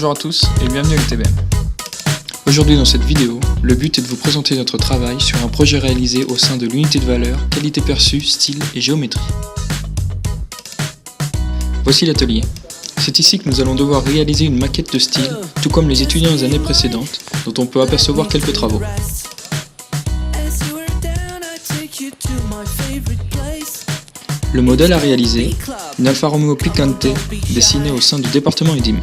Bonjour à tous et bienvenue à l'UTBM. Aujourd'hui dans cette vidéo, le but est de vous présenter notre travail sur un projet réalisé au sein de l'unité de valeur, qualité perçue, style et géométrie. Voici l'atelier. C'est ici que nous allons devoir réaliser une maquette de style, tout comme les étudiants des années précédentes, dont on peut apercevoir quelques travaux. Le modèle à réaliser, une Alfa Romeo Picante dessinée au sein du département EDIM.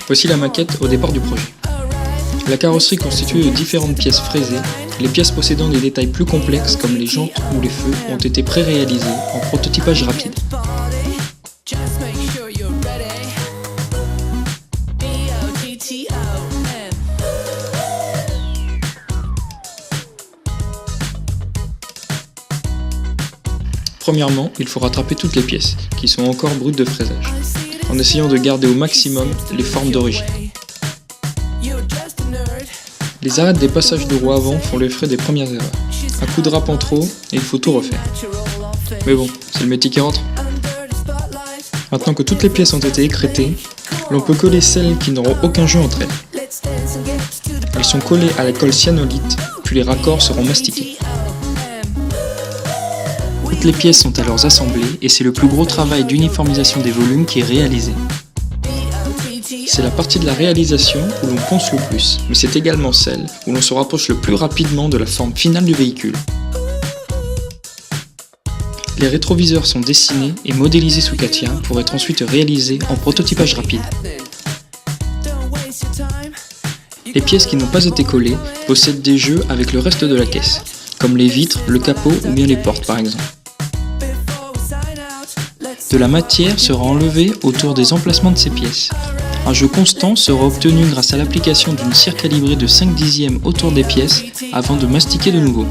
Voici la maquette au départ du projet. La carrosserie constituée de différentes pièces fraisées, les pièces possédant des détails plus complexes comme les jantes ou les feux ont été pré-réalisées en prototypage rapide. Premièrement, il faut rattraper toutes les pièces, qui sont encore brutes de fraisage, en essayant de garder au maximum les formes d'origine. Les arêtes des passages de roues avant font les frais des premières erreurs. Un coup de râpe en trop, et il faut tout refaire. Mais bon, c'est le métier qui rentre. Maintenant que toutes les pièces ont été écrêtées, l'on peut coller celles qui n'auront aucun jeu entre elles. Elles sont collées à la colle cyanolite, puis les raccords seront mastiqués. Toutes les pièces sont alors assemblées et c'est le plus gros travail d'uniformisation des volumes qui est réalisé. C'est la partie de la réalisation où l'on ponce le plus, mais c'est également celle où l'on se rapproche le plus rapidement de la forme finale du véhicule. Les rétroviseurs sont dessinés et modélisés sous CATIA pour être ensuite réalisés en prototypage rapide. Les pièces qui n'ont pas été collées possèdent des jeux avec le reste de la caisse, comme les vitres, le capot ou bien les portes par exemple. De la matière sera enlevée autour des emplacements de ces pièces. Un jeu constant sera obtenu grâce à l'application d'une cire calibrée de 5/10 autour des pièces avant de mastiquer de nouveau.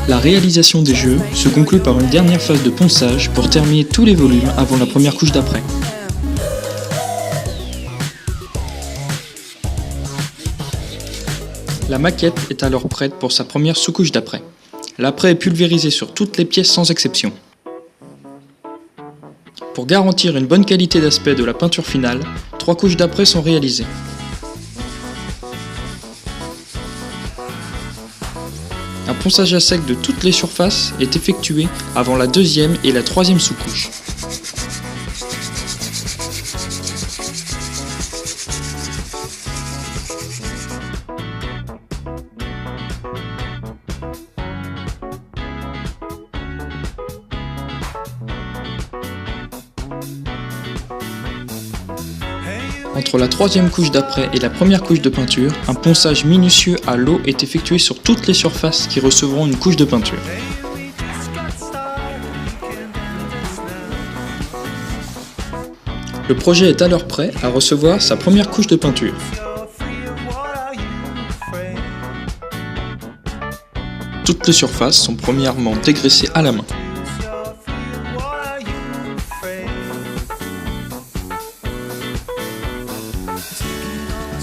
La réalisation des jeux se conclut par une dernière phase de ponçage pour terminer tous les volumes avant la première couche d'après. La maquette est alors prête pour sa première sous-couche d'après. L'après est pulvérisé sur toutes les pièces sans exception. Pour garantir une bonne qualité d'aspect de la peinture finale, 3 couches d'après sont réalisées. Un ponçage à sec de toutes les surfaces est effectué avant la 2e et la 3e sous-couche. Entre la 3e couche d'après et la première couche de peinture, un ponçage minutieux à l'eau est effectué sur toutes les surfaces qui recevront une couche de peinture. Le projet est alors prêt à recevoir sa première couche de peinture. Toutes les surfaces sont premièrement dégraissées à la main.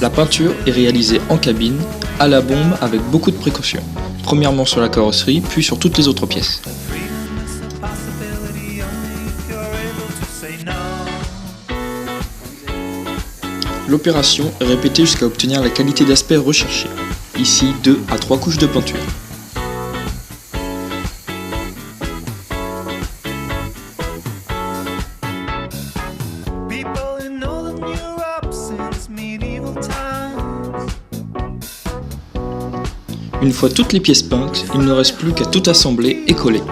La peinture est réalisée en cabine, à la bombe avec beaucoup de précautions. Premièrement sur la carrosserie, puis sur toutes les autres pièces. L'opération est répétée jusqu'à obtenir la qualité d'aspect recherchée. Ici 2 à 3 couches de peinture. Une fois toutes les pièces peintes, il ne reste plus qu'à tout assembler et coller.